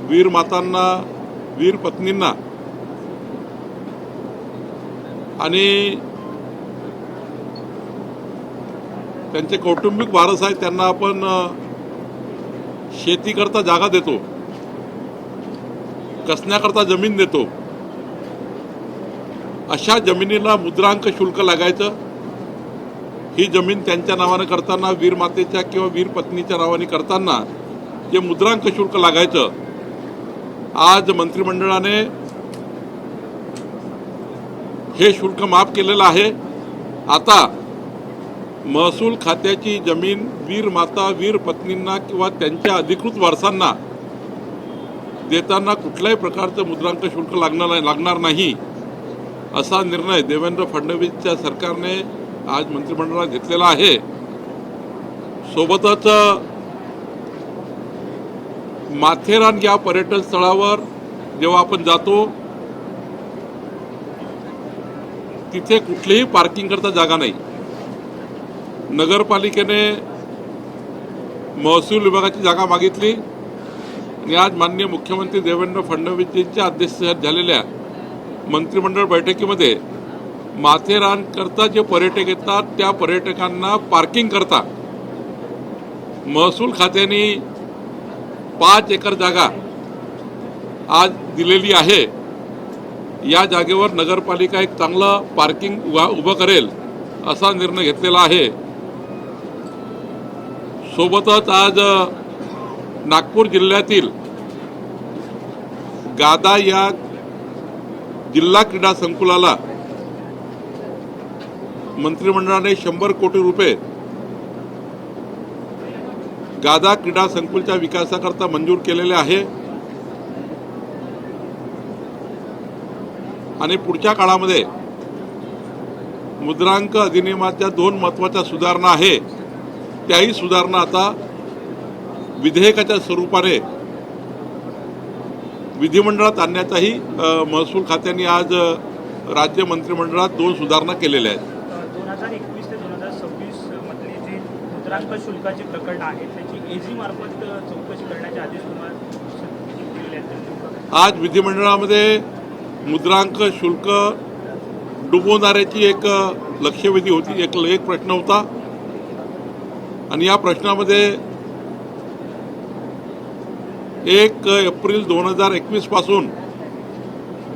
वीर मातांना, वीर पत्नींना आणि त्यांचे कौटुंबिक वारस आहेत त्यांना आपण शेतीकरता जागा देतो, कसण्याकरता जमीन देतो. अशा जमिनीला मुद्रांक शुल्क लागायचं. ही जमीन त्यांच्या नावाने करताना, वीर मातेच्या किंवा वीर पत्नीच्या नावाने करताना जे मुद्रांक शुल्क लागायचं, आज मंत्रिमंडळाने हे शुल्क माफ केलेलं आहे. आता महसूल खात्याची जमीन वीर माता, वीर पत्नींना किंवा त्यांच्या अधिकृत वारसांना देताना कुठल्याही प्रकारचं मुद्रांक शुल्क लागणार नाही, असा निर्णय देवेंद्र फडणवीसच्या सरकारने आज मंत्रिमंडळात घेतलेला आहे. सोबतच माथेरान या पर्यटन स्थळावर जेव्हा आपण जातो तिथे कुठलीही पार्किंग करता जागा नाही. नगरपालिकेने महसूल विभागाची जागा मागितली आणि आज माननीय मुख्यमंत्री देवेंद्र फडणवीसजींच्या अध्यक्षतेखाली झालेल्या मंत्रिमंडळ बैठकीमध्ये माथेरान करता जे पर्यटक येतात त्या पर्यटकांना पार्किंग करता महसूल खात्याने 5 एकर जागा आज दिलेली आहे. या जागेवर नगरपालिका एक चांगलं पार्किंग उभं करेल असा निर्णय घेतलेला आहे. सोबतच आज नागपूर जिल्ह्यातील गादा या जिल्हा क्रीडा संकुलाला मंत्रिमंडळाने 100 कोटी रुपये गादा क्रीडा संकुलच्या विकासाकरता मंजूर केलेले आहे आणि पुढच्या काळामध्ये मुद्रांक अधिनियमाच्या 2 महत्त्वाच्या सुधारणा आहे. त्याही सुधारणा आता विधेयकाच्या स्वरूपाने विधिमंडळात आणण्याचाही महसूल खात्याने आज राज्य मंत्रिमंडळात 2 सुधारणा केलेल्या आहेत. 2021 ते 2026 मधले जे मुद्रांक शुल्काचे प्रकरण आहेत त्याची एजी मार्फत चौकशी करण्याचे आदेश दिलेले आहेत. आज विधिमंडळामध्ये मुद्रांक शुल्क डुबवणाऱ्याची एक लक्षवेधी होती, एक प्रश्न होता आणि या प्रश्नामध्ये 1 एप्रिल 2021 पासून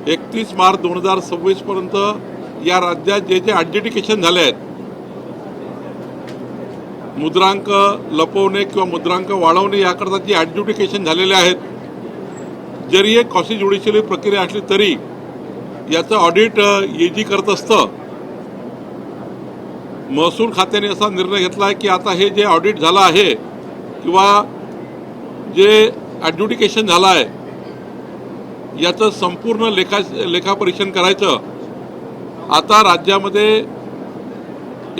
31 मार्च 2026 पर्यंत या राज्यात जे ॲडज्युडिकेशन झाले आहेत, मुद्रांक लपवणे किंवा मुद्रांक वाढवणे याकरता जे ॲडज्युडिकेशन झालेले आहेत, जरी एक कॉसी ज्युडिशियली प्रक्रिया असली तरी याचं ऑडिट एजी करत असतं. महसूल खात्याने असा निर्णय घेतला आहे की आता हे जे ऑडिट झालं आहे किंवा जे ॲडज्युडिकेशन झालं आहे याचं संपूर्ण लेखापरीक्षण करायचं. आता राज्यामध्ये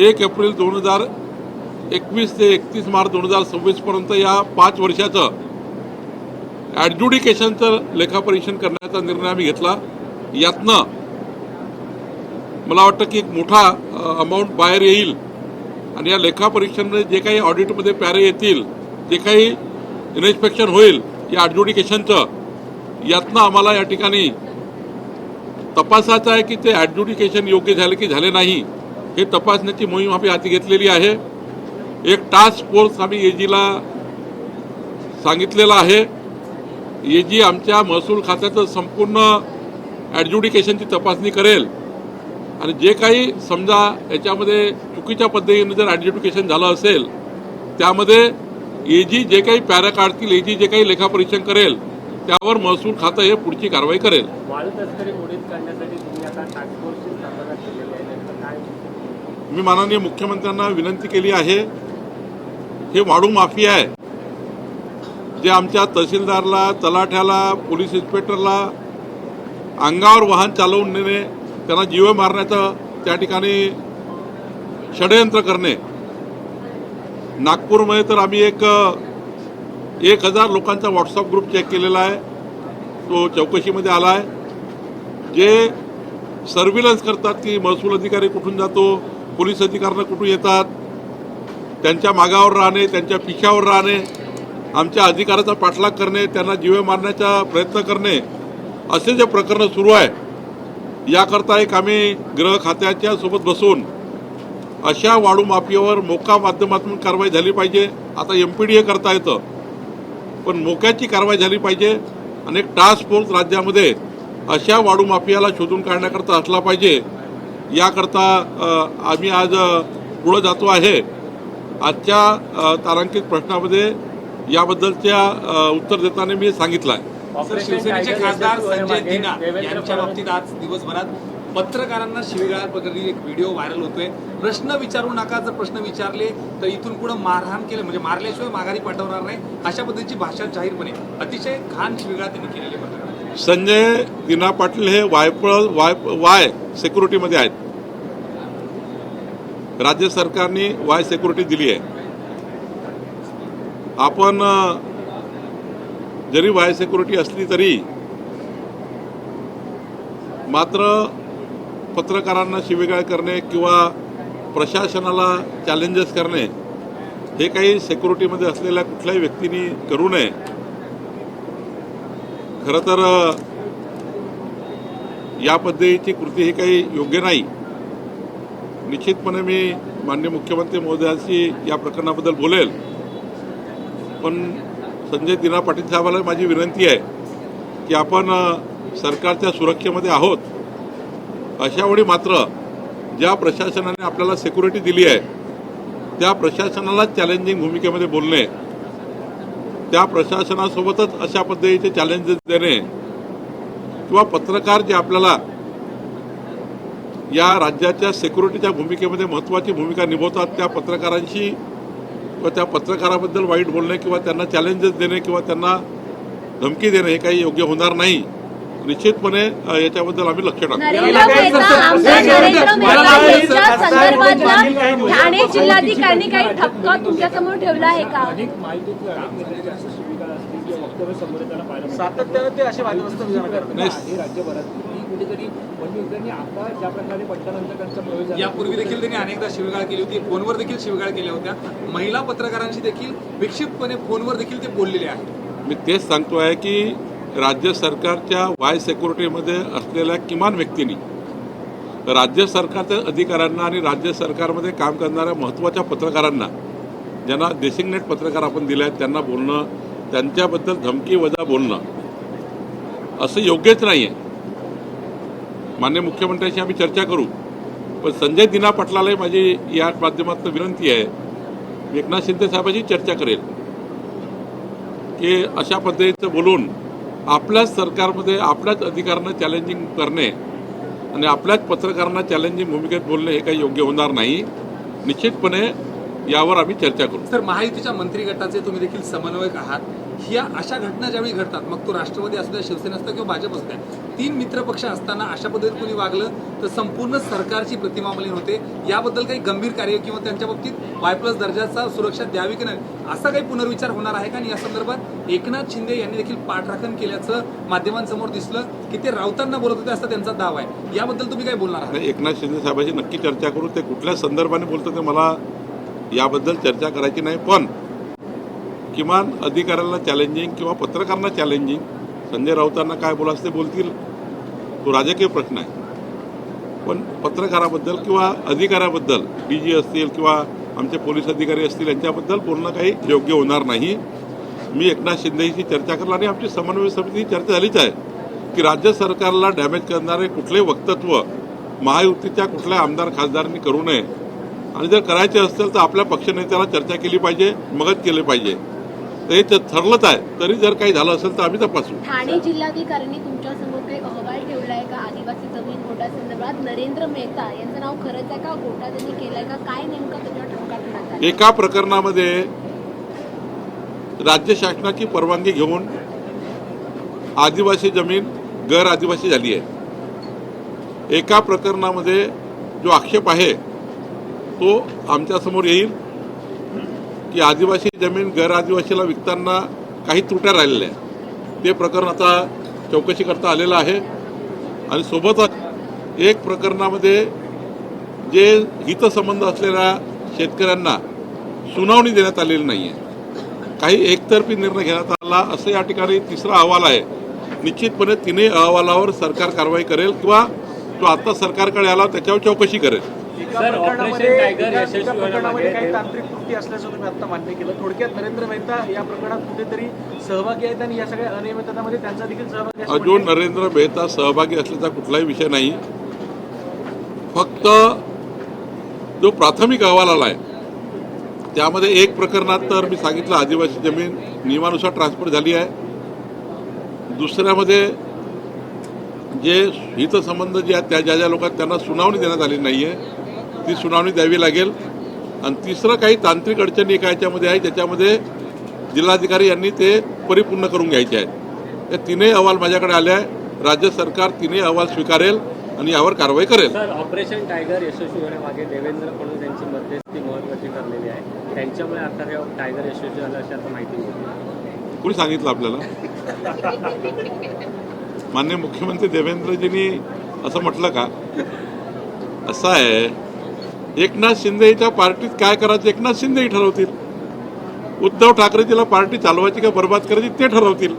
1 एप्रिल 2021 ते 31 मार्च 2026 पर्यंत या 5 वर्षाचं ॲडज्युडिकेशनचं लेखापरीक्षण करण्याचा निर्णय आम्ही घेतला. यातनं मला वाटतं की एक मोठा अमाऊंट बाहेर येईल आणि या लेखापरीक्षणामध्ये जे काही ऑडिटमध्ये प्यारे येतील, जे काही इन्स्पेक्शन होईल या ॲडज्युडिकेशनचं, यातनं आम्हाला या ठिकाणी तपासायचं आहे की ते ॲडज्युडिकेशन योग्य झाले की झाले नाही हे तपासण्याची मोहीम आम्ही हाती घेतलेली आहे. एक टास्क फोर्स आम्ही एजीला सांगितलेला आहे. एजी आमच्या महसूल खात्याचं संपूर्ण ॲडज्युडिकेशनची तपासणी करेल आणि जे काही समजा याच्यामध्ये चुकीच्या पद्धतीने जर ॲडज्युडिकेशन झालं असेल त्यामध्ये एजी जे काही पॅरा काढतील, एजी जे काही लेखापरीक्षण करेल त्यावर महसूल खातं हे पुढची कारवाई करेल. मी माननीय मुख्यमंत्र्यांना विनंती केली आहे, हे वाळू माफिया आहे जे आमच्या तहसीलदारला, तलाठ्याला, पोलीस इन्स्पेक्टरला अंगावर वाहन चालवून नेणे, त्यांना जीवे मारण्याचं त्या ठिकाणी षडयंत्र करणे. नागपूरमध्ये तर आम्ही 1000 लोकांचा व्हॉट्सअप ग्रुप चेक केलेला आहे, तो चौकशीमध्ये आला आहे. जे सर्व्हिलन्स करतात की महसूल अधिकारी कुठून जातो, पोलीस अधिकारी कुठून येतात, त्यांच्या मागावर राहणे, त्यांच्या पिछ्यावर राहणे, आमच्या अधिकाराचा पाठलाग करणे, त्यांना जीवे मारण्याचा प्रयत्न करणे, असे जे प्रकरण सुरू आहे, याकरता एक आम्ही गृह खात्याच्या सोबत बसून अशा वाळू माफियावर मोका माध्यमातून कारवाई झाली पाहिजे. आता MPDA करता येतं, पण मोक्याची कारवाई झाली पाहिजे आणि एक टास्क फोर्स राज्यामध्ये अशा वाळू माफियाला शोधून काढण्याकरता असला पाहिजे. याकरता आम्ही आज पुढे जातो आहे. आजच्या तारांकित प्रश्नामध्ये याबद्दलच्या उत्तर देताना मी सांगितलं आहे. सर, शिवसेनेचे खासदार संजय दिना यांच्या बाबतीत आज दिवसभरात पत्रकारांना शिवीगाळ प्रकरणी एक व्हिडिओ व्हायरल होतोय. प्रश्न विचारू नका, जर प्रश्न विचारले तर इथून पुढे मारहाण केलं म्हणजे मारल्याशिवाय माघारी पाठवणार नाही, अशा पद्धतीची भाषा जाहीरपणे अतिशय घाण शिवीगाळ त्यांनी केलेली आहे. संजय दिना पाटील हे वाय सिक्युरिटीमध्ये आहेत. राज्य सरकारने वाय सिक्युरिटी दिली आहे. आपण जरी वाय सिक्युरिटी असली तरी मात्र पत्रकारांना शिवीगाळ करणे किंवा प्रशासनाला चॅलेंजेस करणे हे काही सिक्युरिटीमध्ये असलेल्या कुठल्याही व्यक्तींनी करू नये. खरं तर या पद्धतीची कृती ही काही योग्य नाही. निश्चितपणे मी माननीय मुख्यमंत्री महोदयांशी या प्रकरणाबद्दल बोलेल, पण संजय दिना पाटील साहेबांना माझी विनंती आहे की आपण सरकारच्या सुरक्षेमध्ये आहोत. अशावेळी मात्र ज्या प्रशासनाने आपल्याला सिक्युरिटी दिली आहे त्या प्रशासनाला चॅलेंजिंग भूमिकेमध्ये बोलणे, त्या प्रशासनासोबतच अशा पद्धतीचे चॅलेंजेस देणे किंवा पत्रकार जे आपल्याला या राज्याच्या सिक्युरिटीच्या भूमिकेमध्ये महत्त्वाची भूमिका निभवतात त्या पत्रकारांशी किंवा त्या पत्रकाराबद्दल वाईट बोलणे किंवा त्यांना चॅलेंजेस देणे किंवा त्यांना धमकी देणे हे काही योग्य होणार नाही. निश्चितपणे याच्याबद्दल आम्ही लक्ष टाकू. ठाणे जिल्हाधिकाऱ्यांनी काही ठपका तुमच्यासमोर ठेवला आहे का? सातत्याने ते असे वादग्रस्त विधान करतात राज्यभरात कुठेतरी वन्यजीवांनी आता ज्या प्रकारे पडल्यानंतर त्यांचा प्रवेश झाला. यापूर्वी देखील त्यांनी अनेकदा शिवीगाळ केली होती, फोनवर देखील शिवीगाळ केल्या होत्या. महिला पत्रकारांशी देखील विक्षिप्तपणे फोनवर देखील ते बोललेले आहेत. मी तेच सांगतोय की राज्य सरकारच्या वाय सिक्युरिटीमध्ये असलेल्या किमान व्यक्तींनी राज्य सरकारच्या अधिकाऱ्यांना आणि राज्य सरकारमध्ये काम करणाऱ्या महत्त्वाच्या पत्रकारांना ज्यांना डेसिग्नेट पत्रकार आपण दिले आहेत त्यांना बोलणं, त्यांच्याबद्दल धमकी वजा बोलणं असं योग्यच नाही आहे. माननीय मुख्यमंत्र्यांशी आम्ही चर्चा करू, पण संजय दिना पाटलालाही माझी या माध्यमातून विनंती आहे, मी एकनाथ शिंदे साहेबांशी चर्चा करेल की अशा पद्धतीचं बोलून आपल्याच सरकारमध्ये आपल्याच अधिकाऱ्यांना चॅलेंजिंग करणे आणि आपल्याच पत्रकारांना चॅलेंजिंग भूमिकेत बोलणे हे काही योग्य होणार नाही. निश्चितपणे यावर आम्ही चर्चा करू. तर महायुतीच्या मंत्री गटाचे तुम्ही देखील समन्वयक आहात. ह्या अशा घटना ज्यावेळी घडतात, मग तो राष्ट्रवादी असू द्या, शिवसेना असू द्या किंवा भाजप असू द्या, तीन मित्रपक्ष असताना अशा पद्धतीने कोणी वागलं तर संपूर्ण सरकारची प्रतिमा मलिन होते. याबद्दल काही गंभीर कार्य किंवा त्यांच्या बाबतीत Y+ दर्जाचा सुरक्षा द्यावी की नाही असा काही पुनर्विचार होणार आहे का? आणि या संदर्भात एकनाथ शिंदे यांनी देखील पाठराखण केल्याचं माध्यमांसमोर दिसलं की ते राऊतांना बोलत होते असा त्यांचा दावा आहे. याबद्दल तुम्ही काय बोलणार आहात? एकनाथ शिंदे साहेबांशी नक्की चर्चा करू. ते कुठल्या संदर्भाने बोलतो ते मला याबद्दल चर्चा करायची नाही, पण किमान अधिकाऱ्यांना चॅलेंजिंग किंवा पत्रकारांना चॅलेंजिंग संजय राऊतांना काय बोलायचं ते बोलतील, तो राजकीय प्रश्न आहे. पण पत्रकाराबद्दल किंवा अधिकाऱ्याबद्दल DG असतील किंवा आमचे पोलीस अधिकारी असतील यांच्याबद्दल बोलणं काही योग्य होणार नाही. मी एकनाथ शिंदेशी चर्चा करणार आणि आमची समन्वय समिती चर्चा झालीच आहे की राज्य सरकारला डॅमेज करणारे कुठलेही वक्तव्य महायुतीच्या कुठल्या आमदार खासदारांनी करू नये आणि जर करायचे असेल तर आपल्या पक्षनेत्याला चर्चा केली पाहिजे, मगच केले पाहिजे. तर हे ठरलंच आहे. तरी जर काही झालं असेल तर आम्ही तपासू. ठाणे जिल्हाधिकाऱ्यांनी तुमच्यासमोर काही अहवाल ठेवला आहे का आदिवासी जमीन घोटासंदर्भात? नरेंद्र मेहता यांचं नाव खरंच आहे का? घोटा त्यांनी केलाय का? काय नेमकं त्याच्यावर ठपका ठरणार आहे? एका प्रकरणामध्ये राज्य शासनाची परवानगी घेऊन आदिवासी जमीन गैर आदिवासी झाली आहे. एका प्रकरणामध्ये जो आक्षेप आहे तो आमच्यासमोर येईल की आदिवासी जमीन गैर आदिवासीला विकताना काही त्रुट्या राहिलेल्या आहेत. ते प्रकरण आता चौकशी करता आलेलं आहे आणि सोबतच एक प्रकरणामध्ये जे हितसंबंध असलेल्या शेतकऱ्यांना सुनावणी देण्यात आलेली नाही आहे. काही एकतर्फी निर्णय घेण्यात आला असं या ठिकाणी तिसरा अहवाल आहे. निश्चितपणे तिन्ही अहवालावर सरकार कारवाई करेल किंवा जो आता सरकारकडे आला त्याच्यावर चौकशी करेल. एका प्रकरणामध्ये काही तांत्रिक त्रुटी असल्याचं तुम्ही आता मान्य केलं. थोडक्यात नरेंद्र मेहता या प्रकरणात कुठेतरी सहभागी आहेत आणि या सगळ्या अनियमिततांमध्ये त्यांचा देखील सहभाग आहे. अजून नरेंद्र मेहता सहभागी असल्याचा कुठलाही विषय नाही. फक्त जो प्राथमिक अहवाल आला आहे त्यामध्ये एक प्रकरणात तर मी सांगितलं आदिवासी जमीन नियमानुसार ट्रान्सफर झाली आहे. दुसऱ्यामध्ये जे हितसंबंध जे आहेत त्या ज्या लोकांना त्यांना सुनावणी देण्यात आली नाही आहे ती सुनावणी द्यावी लागेल. आणि तिसरं काही तांत्रिक अडचणी एका याच्यामध्ये आहे ज्याच्यामध्ये जिल्हाधिकारी यांनी ते परिपूर्ण करून घ्यायचे आहेत. हे तिन्ही अहवाल माझ्याकडे आले आहे. राज्य सरकार तिन्ही अहवाल स्वीकारेल आणि यावर कारवाई करेल. सर, ऑपरेशन टायगर यशस्वी होण्यामागे देवेंद्र फडणवीस यांची मध्यस्थी महत्त्वाची ठरलेली आहे. त्यांच्यामुळे आता हे टायगर यशस्वी झालं अशी आता माहिती मिळते. कोणी सांगितलं आपल्याला? माननीय मुख्यमंत्री देवेंद्रजींनी असं म्हटलं का? असं आहे, एकनाथ शिंदेच्या पार्टीत काय करायचं एकनाथ शिंदेही ठरवतील. उद्धव ठाकरेजीला पार्टी चालवायची का बरबाद करायची ते ठरवतील.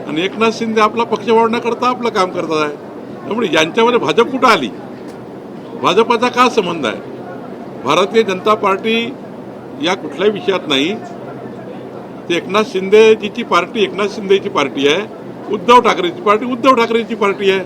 आणि एकनाथ शिंदे आपला पक्ष वाढवण्याकरता आपलं काम करतात आहे. त्यामुळे यांच्यामध्ये भाजप कुठं आली? भाजपाचा का संबंध आहे? भारतीय जनता पार्टी या कुठल्याही विषयात नाही. ते एकनाथ शिंदेजीची पार्टी एकनाथ शिंदेची पार्टी आहे. उद्धव ठाकरेची पार्टी उद्धव ठाकरेची पार्टी आहे.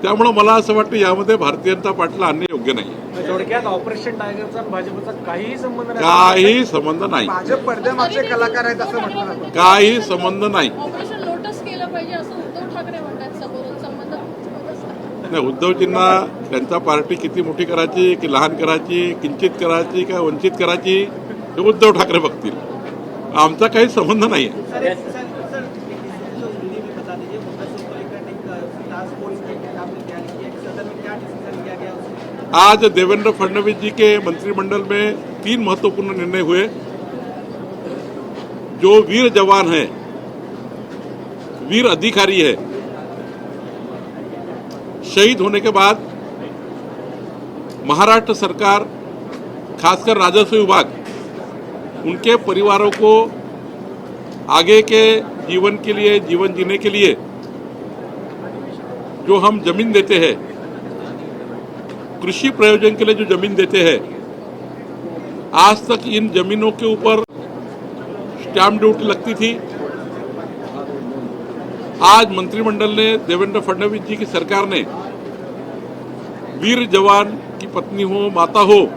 त्यामुळे मला असं वाटतं यामध्ये भारतीय जनता पार्टीला आणणे योग्य नाही. थोडक्यात ऑपरेशन टायगरचा आणि भाजपचा काहीही संबंध नाही. काही संबंध नाही. भाजप पडद्यामागचे कलाकार आहेत असं म्हटलं जातं. काही संबंध नाही. ऑपरेशन लोटस केलं पाहिजे असं उद्धव ठाकरे म्हणतात. समोरून संबंध नाही, उद्धवजींना त्यांचा पार्टी किती मोठी करायची की लहान करायची, किंचित करायची का वंचित करायची हे उद्धव ठाकरे बघतील. आमचा काही संबंध नाही आहे. आज देवेंद्र फडणवीस जी के मंत्रिमंडल में 3 महत्वपूर्ण निर्णय हुए. जो वीर जवान है, वीर अधिकारी है, शहीद होने के बाद महाराष्ट्र सरकार खासकर राजस्व विभाग उनके परिवारों को आगे के जीवन के लिए, जीवन जीने के लिए जो हम जमीन देते हैं, कृषि प्रयोजन के लिए जो जमीन देते हैं, आज तक इन जमीनों के ऊपर स्टैम्प ड्यूटी लगती थी. आज मंत्रिमंडल ने, देवेंद्र फडणवीस जी की सरकार ने वीर जवान की पत्नी हो, माता हो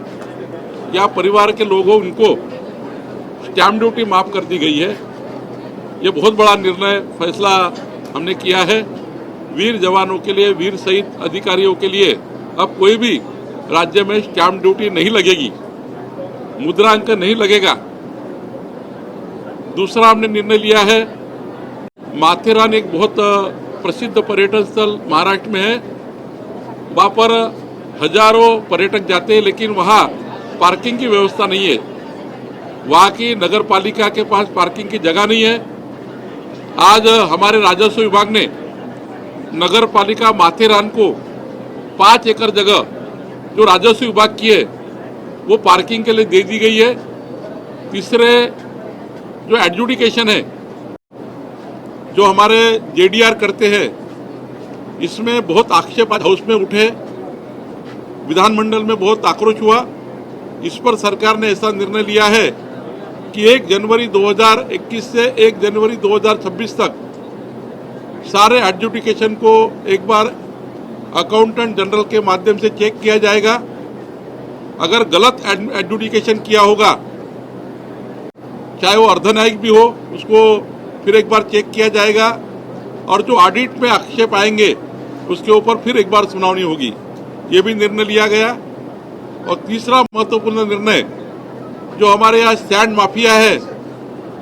या परिवार के लोग हो, उनको स्टैम्प ड्यूटी माफ कर दी गई है. ये बहुत बड़ा निर्णय, फैसला हमने किया है. वीर जवानों के लिए, वीर शहीद अधिकारियों के लिए अब कोई भी राज्य में स्टैम्प ड्यूटी नहीं लगेगी, मुद्रांक नहीं लगेगा. दूसरा हमने निर्णय लिया है, माथेरान एक बहुत प्रसिद्ध पर्यटन स्थल महाराष्ट्र में है. वहाँ पर हजारों पर्यटक जाते हैं, लेकिन वहाँ पार्किंग की व्यवस्था नहीं है. वहाँ की नगर पालिका के पास पार्किंग की जगह नहीं है. आज हमारे राजस्व विभाग ने नगर पालिका माथेरान को 5 एकड़ जगह जो राजस्व विभाग की है वो पार्किंग के लिए दे दी गई है. तीसरे जो एडजुडिकेशन है, जो हमारे जेडीआर करते हैं, इसमें बहुत आक्षेप हाउस में उठे, विधानमंडल में बहुत आक्रोश हुआ. इस पर सरकार ने ऐसा निर्णय लिया है कि 1 जनवरी 2021 से 1 जनवरी 2026 तक सारे एडजुडिकेशन को एक बार अकाउंटेंट जनरल के माध्यम से चेक किया जाएगा. अगर गलत एडजुडिकेशन किया होगा, चाहे वो अर्धन्यायिक भी हो, उसको फिर एक बार चेक किया जाएगा. और जो ऑडिट में आक्षेप आएंगे उसके ऊपर फिर एक बार सुनावनी होगी. ये भी निर्णय लिया गया. और तीसरा महत्वपूर्ण निर्णय, जो हमारे यहाँ सैंड माफिया है,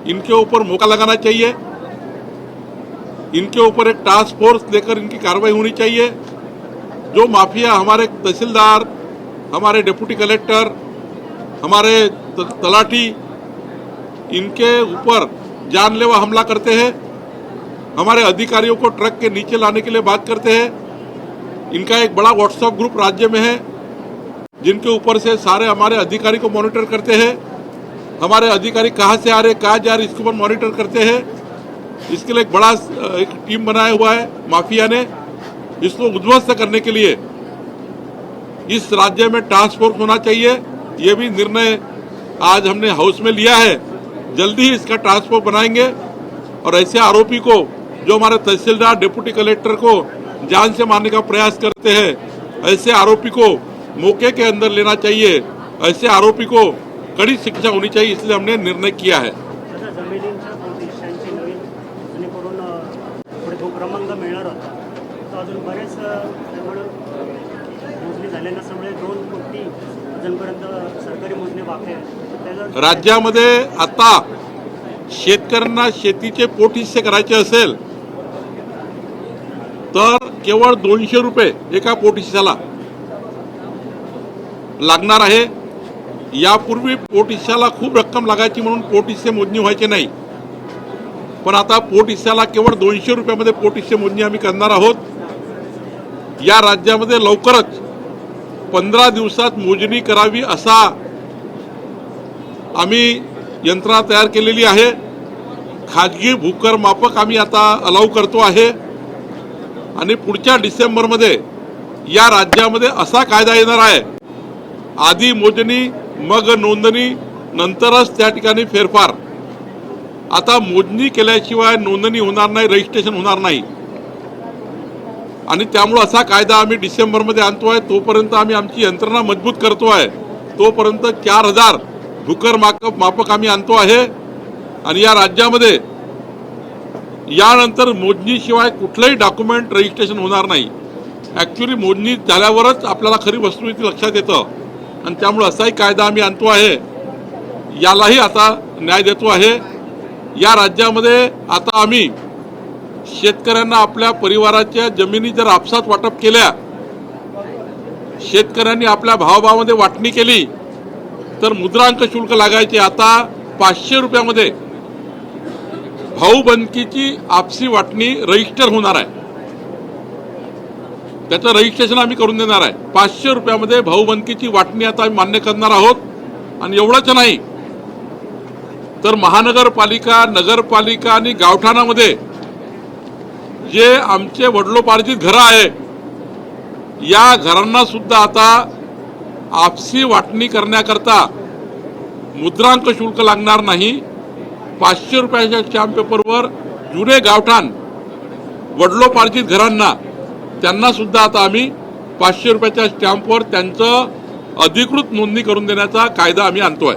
इनके ऊपर मोका लगाना चाहिए. इनके ऊपर एक टास्क फोर्स लेकर इनकी कार्रवाई होनी चाहिए. जो माफिया हमारे तहसीलदार, हमारे डिप्टी कलेक्टर, हमारे तलाठी, इनके ऊपर जानलेवा हमला करते हैं, हमारे अधिकारियों को ट्रक के नीचे लाने के लिए बात करते हैं. इनका एक बड़ा व्हाट्सएप ग्रुप राज्य में है, जिनके ऊपर से सारे हमारे अधिकारी को मॉनिटर करते हैं. हमारे अधिकारी कहाँ से आ रहे कहाँ जा रहे इसके ऊपर मॉनिटर करते हैं। इसके लिए एक बड़ा एक टीम बनाया हुआ है माफिया ने। इसको उद्ध्वस्त करने के लिए इस राज्य में टास्क फोर्स होना चाहिए। ये भी निर्णय आज हमने हाउस में लिया है। जल्दी ही इसका टास्क फोर्स बनाएंगे और ऐसे आरोपी को जो हमारे तहसीलदार डिप्टी कलेक्टर को जान से मारने का प्रयास करते हैं, ऐसे आरोपी को मौके के अंदर लेना चाहिए। ऐसे आरोपी को कड़ी शिक्षा होनी चाहिए, इसलिए हमने निर्णय किया है। जमिनींच्या पोझिशनची नवीन जुनी करून पुढे तो क्रमांक मिळणार होता, तो अजून बरेच त्यामुळे मोजणी झाले नसल्यामुळे 2 कोटी अजूनपर्यंत सरकारी मोजणी बाकी आहे। राज्यामध्ये आता शेतकऱ्यांना शेतीचे पोट हिस्से करायचे असेल तर केवळ 200 रुपये एका पोट हिस्स्याला लागणार आहे। यापूर्वी पोट हिस्स्याला खूप रक्कम लागायची म्हणून पोट हिस्से मोजणी व्हायचे नाही, पण आता पोट हिस्स्याला केवळ 200 रुपयामध्ये पोट हिस्से मोजणी आम्ही करणार आहोत। या राज्यामध्ये लवकरच 15 दिवसात मोजणी करावी असा आम्ही यंत्रणा तयार केलेली आहे। खाजगी भूकर मापक आम्ही आता अलाउ करतो आहे आणि पुढच्या डिसेंबरमध्ये या राज्यामध्ये असा कायदा येणार आहे, आधी मोजणी मग नोंदणी नंतरच त्या ठिकाणी फेरफार। आता मोजणी केल्याशिवाय नोंदणी होणार नाही, रजिस्ट्रेशन होणार नाही आणि त्यामुळे असा कायदा आम्ही डिसेंबरमध्ये आणतोय। तोपर्यंत आम्ही आमची यंत्रणा मजबूत करतोय। तोपर्यंत 4000 भूकर मापक आम्ही आणतो आहे आणि या राज्यामध्ये यानंतर मोजणीशिवाय कुठलंही डॉक्युमेंट रजिस्ट्रेशन होणार नाही। ॲक्च्युली मोजणी झाल्यावरच आपल्याला खरी वस्तुस्थिती लक्षात येतं आणि त्यामुळे असाही कायदा आम्ही आणतो आहे, यालाही आता न्याय देतो आहे। या राज्यामध्ये आता आम्ही शेतकऱ्यांना आपल्या परिवाराच्या जमिनी जर आपसात वाटप केल्या, शेतकऱ्यांनी आपल्या भावाभावामध्ये वाटणी केली तर मुद्रांक शुल्क लागायचे आता 500 रुपयामध्ये भाऊबंदकीची आपसी वाटणी रजिस्टर होणार आहे। त्याचं रजिस्ट्रेशन आम्ही करून देणार आहे। 500 रुपयामध्ये भाऊबंदकीची वाटणी आता आम्ही मान्य करणार आहोत। आणि एवढंच नाही तर महानगरपालिका, नगरपालिका आणि गावठाणामध्ये जे आमचे वडिलोपार्जित घरं आहे, या घरांना सुद्धा आता आपसी वाटणी करण्याकरता मुद्रांक शुल्क लागणार नाही। 500 रुपयाच्या स्टॅम्प पेपरवर जुने गावठाण वडिलोपार्जित घरांना त्यांना सुद्धा आता आम्ही 500 रुपयाच्या स्टॅम्पवर त्यांचं अधिकृत नोंदणी करून देण्याचा कायदा आम्ही आणतोय।